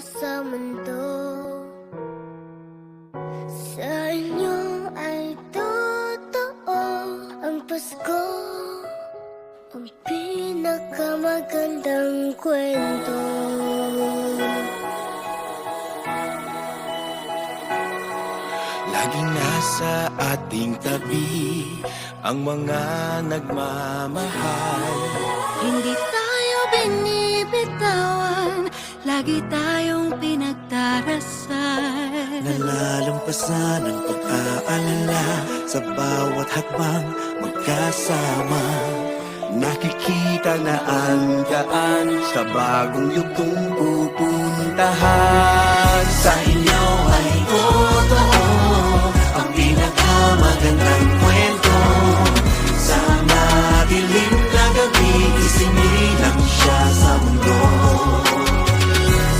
sa mundo. Sa inyo ay totoo ang Pasko, ang pinakamagandang kwento. Laging nasa ating tabi ang mga nagmamahal. Hindi tayo binibitawan, lagi tayong pinagdarasal. Nalalampasan ang pag-aalala sa bawat hakbang magkasama. Nakikita na ang daan sa bagong yugtong pupuntahan. Sa inyo ay totoo ang pinakamagandang kwento. Sa madilim na gabi, isinilang siya sa mundo.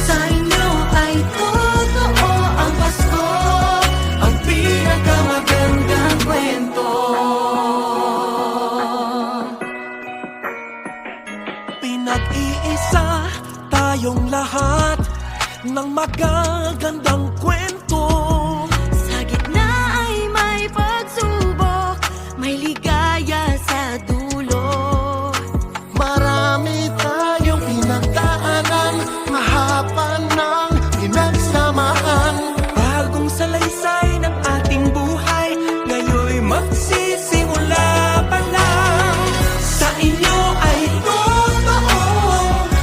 Sa inyo ay totoo ang Pasko, Ang pinakamagandang kwento. Pinag-iisa tayong lahat ng magagandang kwento. sa gitna ay may pagsubok, may ligaya sa dulo. Marami tayong pinagdaanan, mahaba ng pinagsamahan. Bagong salaysay ng ating buhay, ngayon'y magsisimula pa lang. Sa inyo ay totoo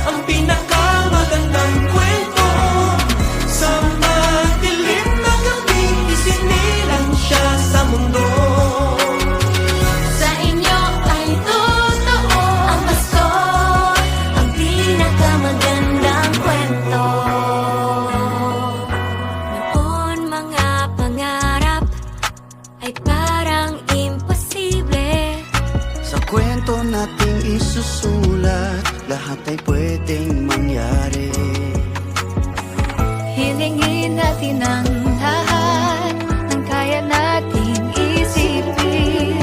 ang pinakamagandang kwento. Sa madilim na gabi, isinilang siya sa mundo. Sa inyo ay totoo ang Pasko, ang pinakamagandang kwento. Noon mga pangarap ay parang imposible. Sa kwento nating isusulat, lahat ay pwedeng mangyari. Hilingin natin ang lahat ng kaya nating isipin.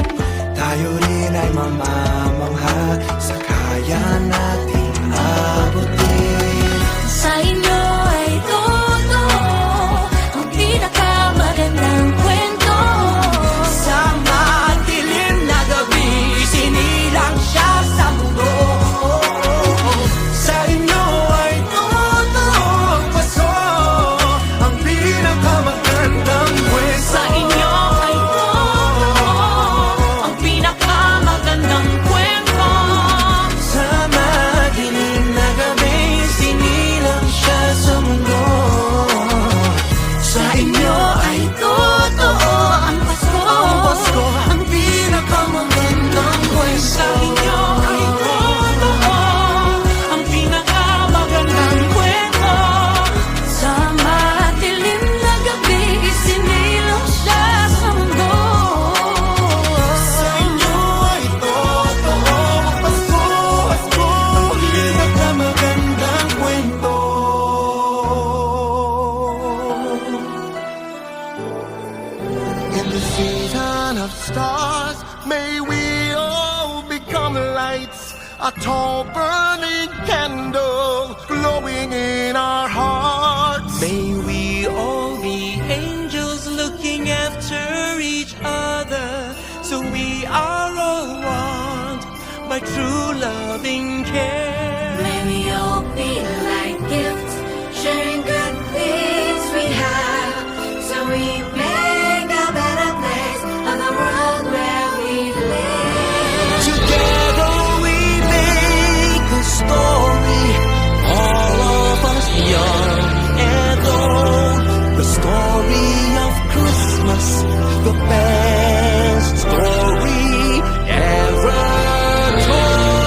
Tayo rin ay mamamangha sa kaya nating abutin. Sa inyo ay totoo ang pinakamagandang kwento. Sa madilim na gabi, isinilang siya sa mundo. Sa inyo ay totoo ang Pasko, ang pinakamagandang kwento. Sa inyo ay totoo ang pinakamagandang kwento. Sa madilim na gabi, isinilang siya sa mundo. Sa inyo ay Totoo ang Pasko, ang pinakamagandang kwento. Sa inyo ay totoo ang pinakamagandang kwento. sa madilim na gabi, isinilang siya sa mundo. Sa inyo ay totoo ang Pasko, ang pinakamagandang kwento. In the season of stars, may we all become lights, a tall burning candle glowing in our hearts. May we all be angels looking after each other, so we are all one by true loving care. May we all be like gifts, sharing good things we have, so we make a better place of the world where we live. Together we make a story, all of us young and old. The story of Christmas, the best story ever told.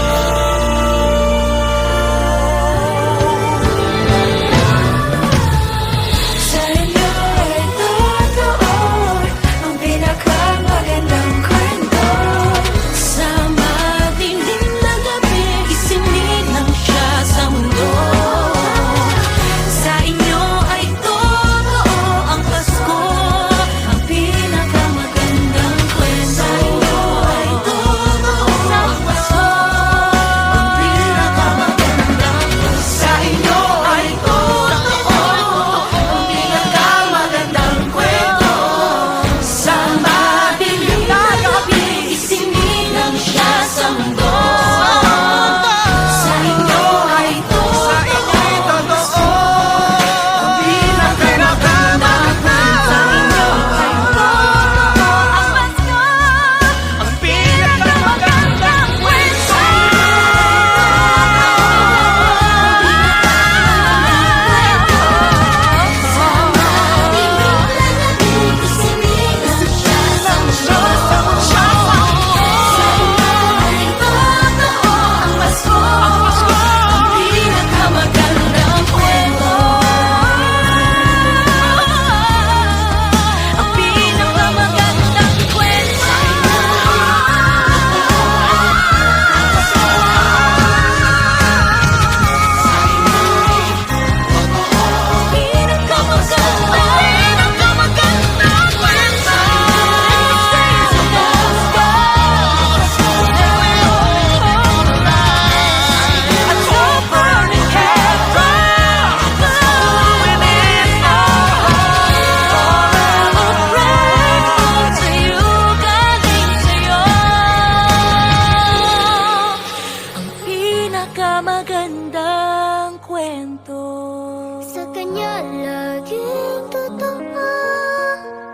Sa kanya laging totoo,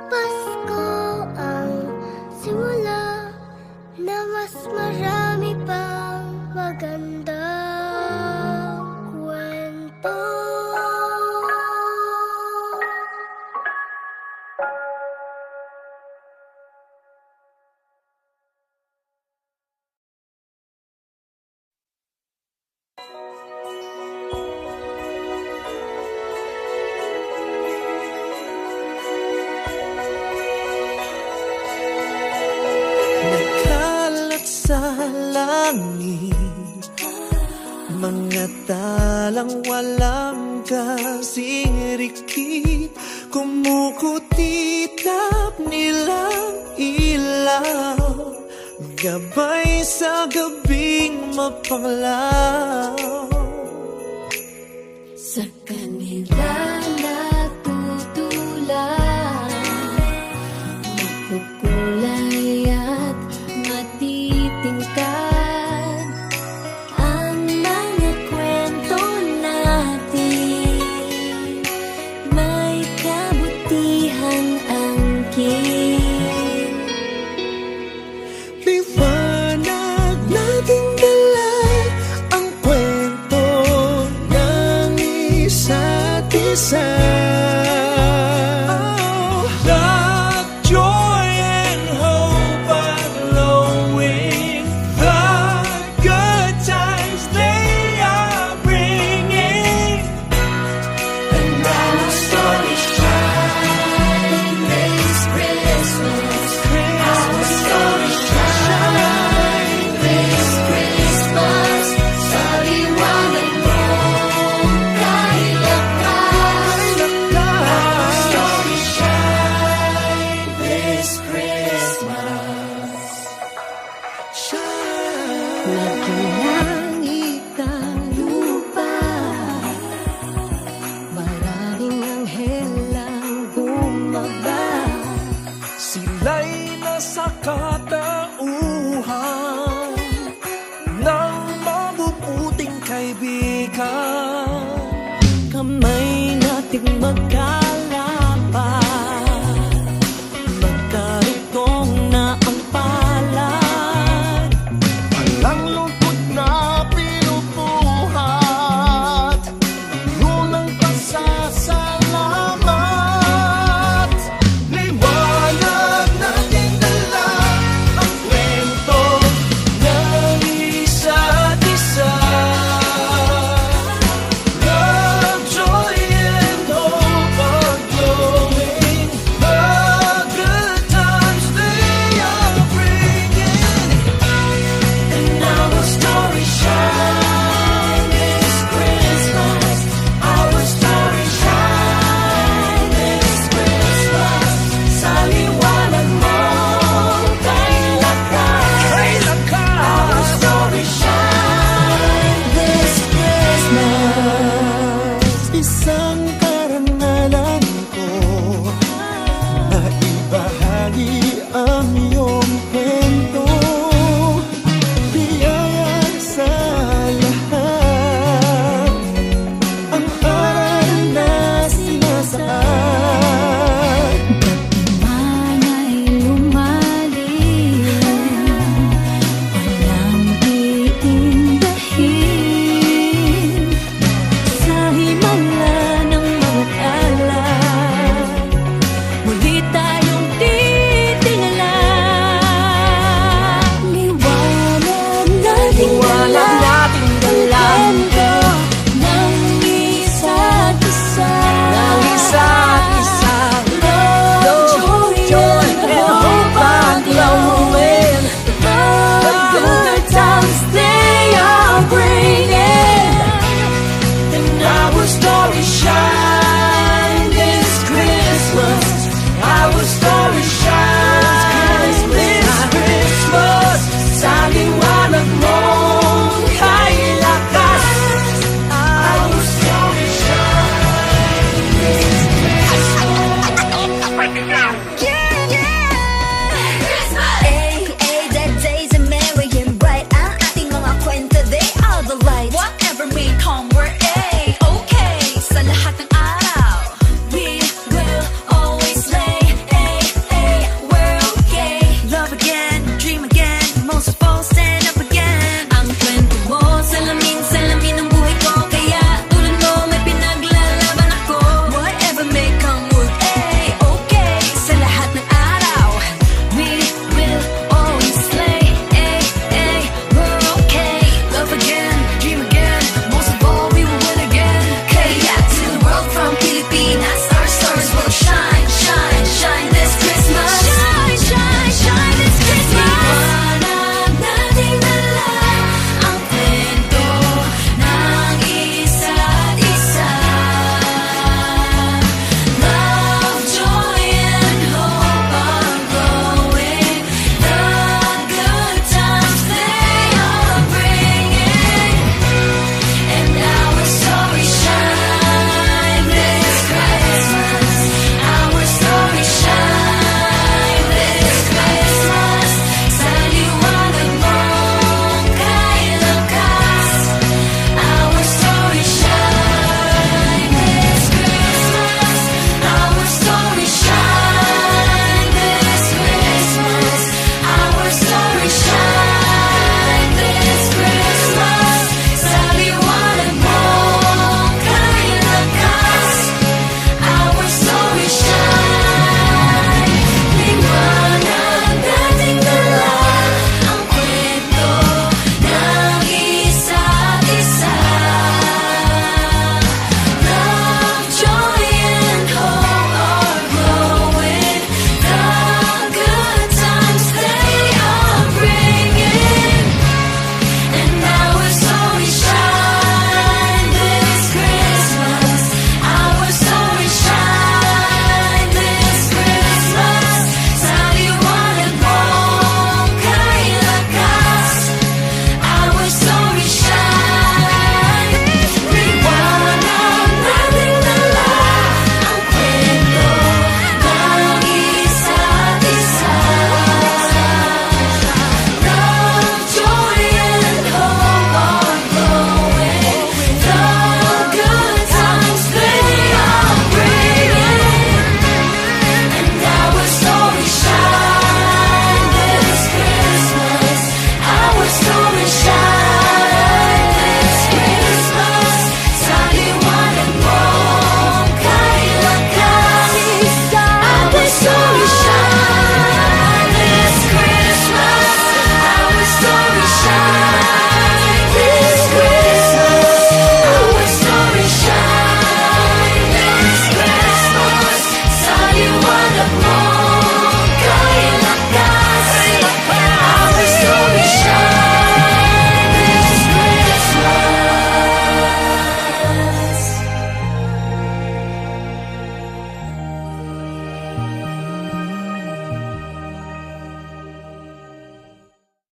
Pasko ang simula na mas marami pang magandang kwento. Nagkalat sa langit, mga talang walang kasing rikit, kumukutitap nilang ilaw, gabay sa gabing mapanglaw. Sa kanila natutulan, makukulay at matitingkad ang mga kwento natin, may kabutihan angkin. Liwanag nating dala ang kwento ng isa't isa. Love, joy, and hope are glowing. The good times they are bringing. And our story shine this Christmas. Our story shine this Christmas. Sa liwanag mo, kahit lakas. Our story shine this Christmas. Nagkalangit ang lupa, maraming anghel ang bumaba. Sila'y nasa katauhan ng mabubuting kaibigan. Kamay nating magkalaban, magkarugtong na ang palad. Walang lungkot na pinupuhat, ngunang pasasalamat. Liwanag natin dala ang kwento ng isa't isa. Love, joy, and hope are glowing. The good times they are bringing. And our story shine this Christmas. Our story shine this Christmas. Sa liwanag mo, kay lakas. Our story shine this Christmas. Isang karangalan ko na ibahagi ang iyong kwento. Biyaya sa lahat, ang aral na sinasaad. Mana'y lumalim, walang iindahin. Sa himala ng mga alay, muli tayong titingala. Liwanag nating dala ang kwento ng isa't isa. Love, joy, and hope are glowing. The good times they are bringing. And our story shines.